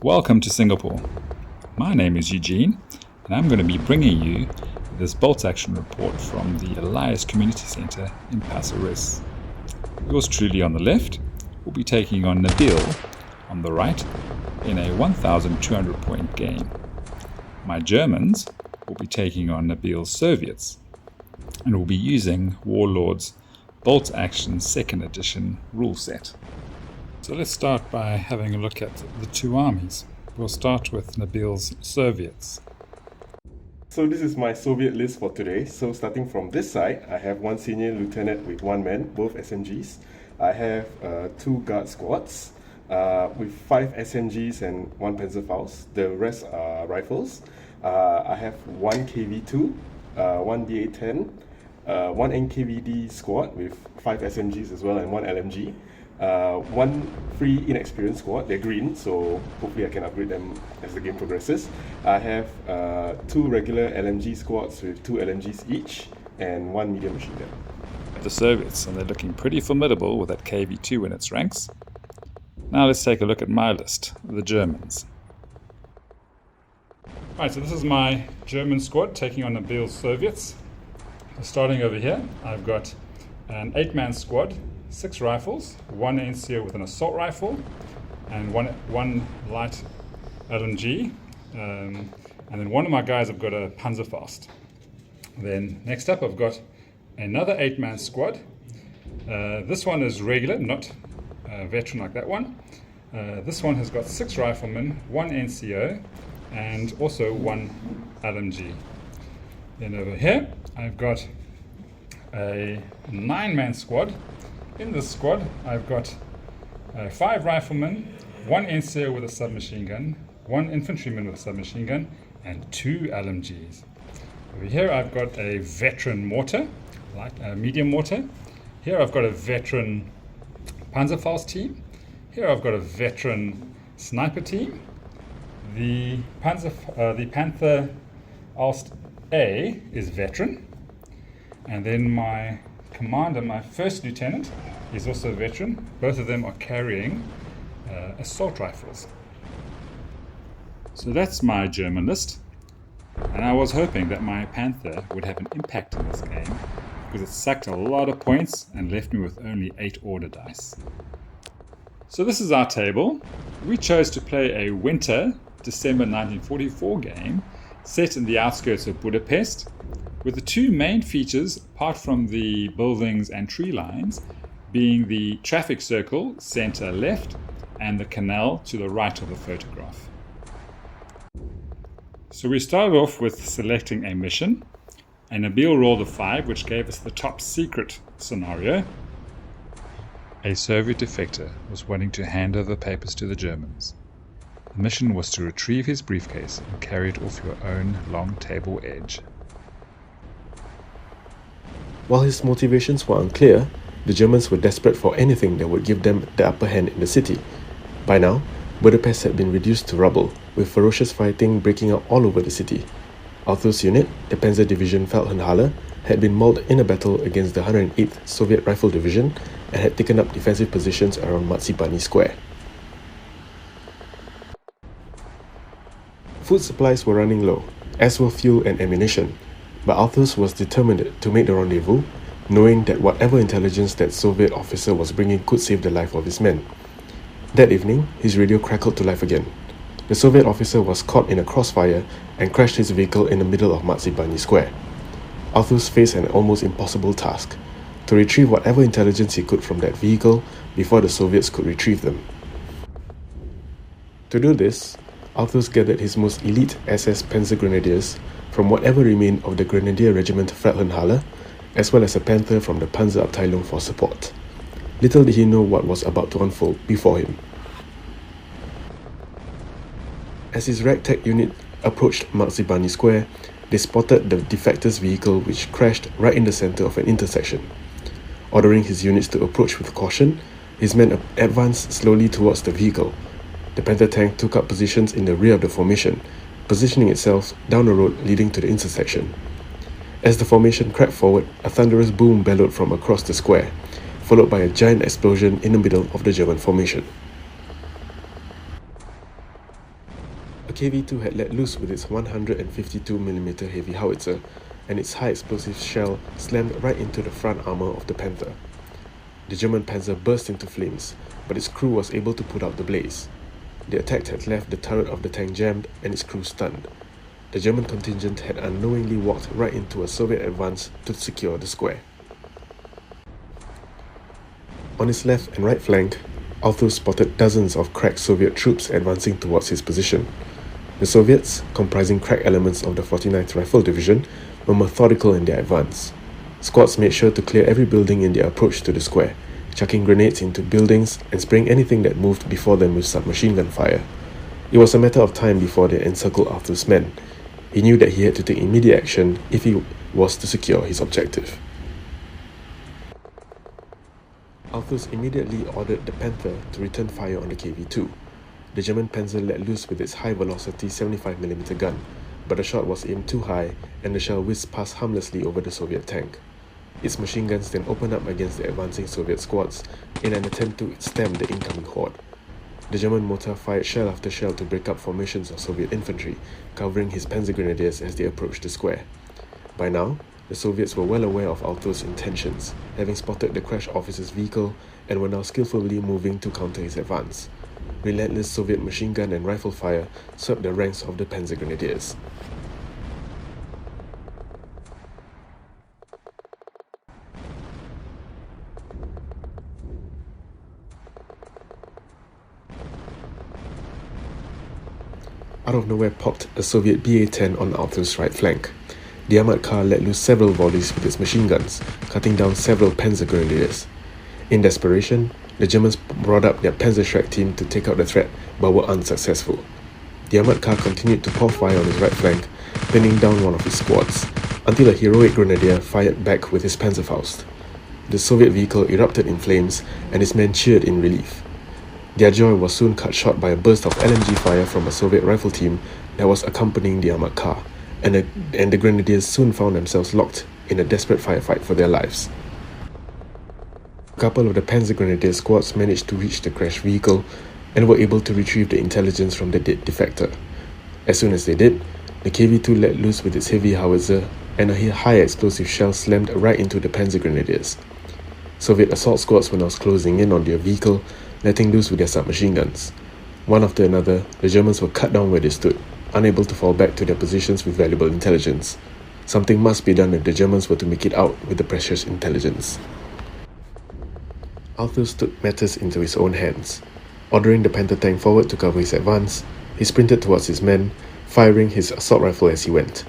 Welcome to Singapore. My name is Eugene, and I'm going to be bringing you this Bolt Action report from the Elias Community Centre in Pasir Ris. Yours truly on the left will be taking on Nabil on the right in a 1,200 point game. My Germans will be taking on Nabil's Soviets and will be using Warlord's Bolt Action 2nd edition rule set. So let's start by having a look at the two armies. We'll start with Nabil's Soviets. So this is my Soviet list for today. So starting from this side, I have one senior lieutenant with one man, both SMGs. I have two guard squads with 5 SMGs and 1 Panzerfaust. The rest are rifles. I have one KV-2, one DA-10, one NKVD squad with 5 SMGs as well and 1 LMG. One free inexperienced squad, they're green, so hopefully I can upgrade them as the game progresses. I have 2 regular LMG squads with 2 LMGs each and 1 medium machine gun. The Soviets, and they're looking pretty formidable with that KV-2 in its ranks. Now let's take a look at my list, the Germans. Alright, so this is my German squad taking on Nabil's Soviets. So starting over here, I've got an 8-man squad, 6 rifles, 1 NCO with an assault rifle, and one light LMG. And then one of my guys, I've got a Panzerfaust. Then next up, I've got another 8-man squad. This one is regular, not veteran like that one. This one has got 6 riflemen, 1 NCO, and also 1 LMG. Then over here, I've got a 9-man squad. In this squad, I've got 5 riflemen, 1 NCO with a submachine gun, 1 infantryman with a submachine gun, and 2 LMGs. Over here, I've got a veteran mortar, like a medium mortar. Here, I've got a veteran Panzerfaust team. Here, I've got a veteran sniper team. The Panther Alst A is veteran, and then my commander, my first lieutenant, is also a veteran. Both of them are carrying assault rifles. So that's my German list, and I was hoping that my Panther would have an impact in this game because it sucked a lot of points and left me with only 8 order dice. So this is our table. We chose to play a winter December 1944 game set in the outskirts of Budapest, with the 2 main features, apart from the buildings and tree lines, being the traffic circle center left and the canal to the right of the photograph. So we started off with selecting a mission, and Nabil rolled a 5, which gave us the top secret scenario. A Soviet defector was wanting to hand over papers to the Germans. The mission was to retrieve his briefcase and carry it off your own long table edge. While his motivations were unclear, the Germans were desperate for anything that would give them the upper hand in the city. By now, Budapest had been reduced to rubble, with ferocious fighting breaking out all over the city. Arthur's unit, the Panzer Division Feldherrnhalle, had been mauled in a battle against the 108th Soviet Rifle Division and had taken up defensive positions around Matsibani Square. Food supplies were running low, as were fuel and ammunition, but Arthurs was determined to make the rendezvous, knowing that whatever intelligence that Soviet officer was bringing could save the life of his men. That evening, his radio crackled to life again. The Soviet officer was caught in a crossfire and crashed his vehicle in the middle of Matsibani Square. Arthurs faced an almost impossible task: to retrieve whatever intelligence he could from that vehicle before the Soviets could retrieve them. To do this, Arthurs gathered his most elite SS Panzer Grenadiers from whatever remained of the Grenadier Regiment Feldherrnhalle, as well as a Panther from the Panzerabteilung for support. Little did he know what was about to unfold before him. As his ragtag unit approached Matsibani Square, they spotted the defector's vehicle, which crashed right in the center of an intersection. Ordering his units to approach with caution, his men advanced slowly towards the vehicle. The Panther tank took up positions in the rear of the formation, positioning itself down the road leading to the intersection. As the formation crept forward, a thunderous boom bellowed from across the square, followed by a giant explosion in the middle of the German formation. KV-2 had let loose with its 152mm heavy howitzer, and its high explosive shell slammed right into the front armor of the Panther. The German Panzer burst into flames, but its crew was able to put out the blaze. The attack had left the turret of the tank jammed and its crew stunned. The German contingent had unknowingly walked right into a Soviet advance to secure the square. On his left and right flank, Althus spotted dozens of crack Soviet troops advancing towards his position. The Soviets, comprising crack elements of the 49th Rifle Division, were methodical in their advance. Squads made sure to clear every building in their approach to the square, chucking grenades into buildings and spraying anything that moved before them with submachine gun fire. It was a matter of time before they encircled Arthur's men. He knew that he had to take immediate action if he was to secure his objective. Arthur immediately ordered the Panther to return fire on the KV-2. The German Panzer let loose with its high-velocity 75mm gun, but the shot was aimed too high and the shell whizzed past harmlessly over the Soviet tank. Its machine guns then opened up against the advancing Soviet squads in an attempt to stem the incoming horde. The German mortar fired shell after shell to break up formations of Soviet infantry, covering his Panzer grenadiers as they approached the square. By now, the Soviets were well aware of Althus's intentions, having spotted the crash officer's vehicle and were now skillfully moving to counter his advance. Relentless Soviet machine gun and rifle fire swept the ranks of the Panzer grenadiers. Out of nowhere popped a Soviet BA-10 on Althus's right flank. The armored car let loose several volleys with its machine guns, cutting down several Panzer grenadiers. In desperation, the Germans brought up their Panzerschreck team to take out the threat, but were unsuccessful. The armored car continued to pour fire on his right flank, pinning down one of his squads, until a heroic grenadier fired back with his Panzerfaust. The Soviet vehicle erupted in flames, and his men cheered in relief. Their joy was soon cut short by a burst of LMG fire from a Soviet rifle team that was accompanying the armored car, and the grenadiers soon found themselves locked in a desperate firefight for their lives. A couple of the Panzer Grenadier squads managed to reach the crashed vehicle and were able to retrieve the intelligence from the dead defector. As soon as they did, the KV-2 let loose with its heavy howitzer, and a high explosive shell slammed right into the Panzer Grenadiers. Soviet assault squads were now closing in on their vehicle, letting loose with their submachine guns. One after another, the Germans were cut down where they stood, unable to fall back to their positions with valuable intelligence. Something must be done if the Germans were to make it out with the precious intelligence. Althus took matters into his own hands. Ordering the Panther tank forward to cover his advance, he sprinted towards his men, firing his assault rifle as he went.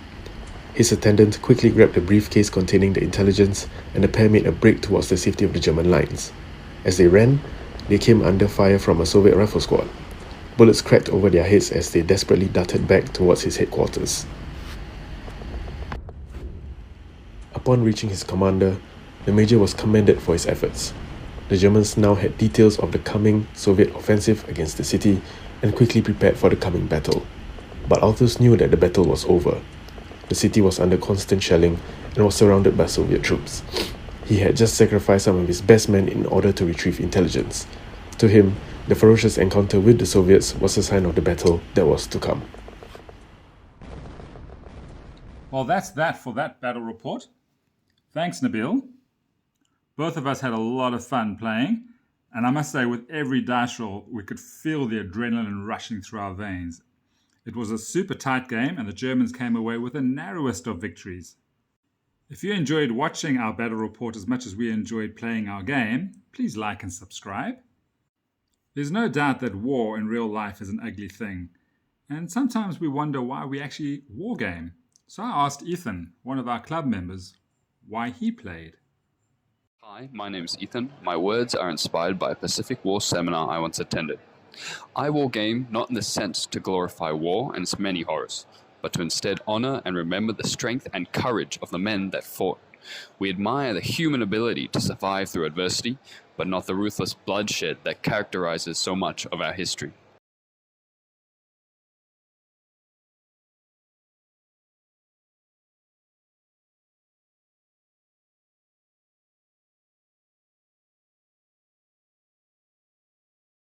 His attendant quickly grabbed the briefcase containing the intelligence, and the pair made a break towards the safety of the German lines. As they ran, they came under fire from a Soviet rifle squad. Bullets cracked over their heads as they desperately darted back towards his headquarters. Upon reaching his commander, the major was commended for his efforts. The Germans now had details of the coming Soviet offensive against the city and quickly prepared for the coming battle. But Althus knew that the battle was over. The city was under constant shelling and was surrounded by Soviet troops. He had just sacrificed some of his best men in order to retrieve intelligence. To him, the ferocious encounter with the Soviets was a sign of the battle that was to come. Well, that's that for that battle report. Thanks, Nabil. Both of us had a lot of fun playing, and I must say with every dice roll we could feel the adrenaline rushing through our veins. It was a super tight game and the Germans came away with the narrowest of victories. If you enjoyed watching our battle report as much as we enjoyed playing our game, please like and subscribe. There's no doubt that war in real life is an ugly thing, and sometimes we wonder why we actually wargame. So I asked Ethan, one of our club members, why he played. Hi, my name's Ethan. My words are inspired by a Pacific War seminar I once attended. I wargame not in the sense to glorify war and its many horrors, but to instead honor and remember the strength and courage of the men that fought. We admire the human ability to survive through adversity, but not the ruthless bloodshed that characterizes so much of our history.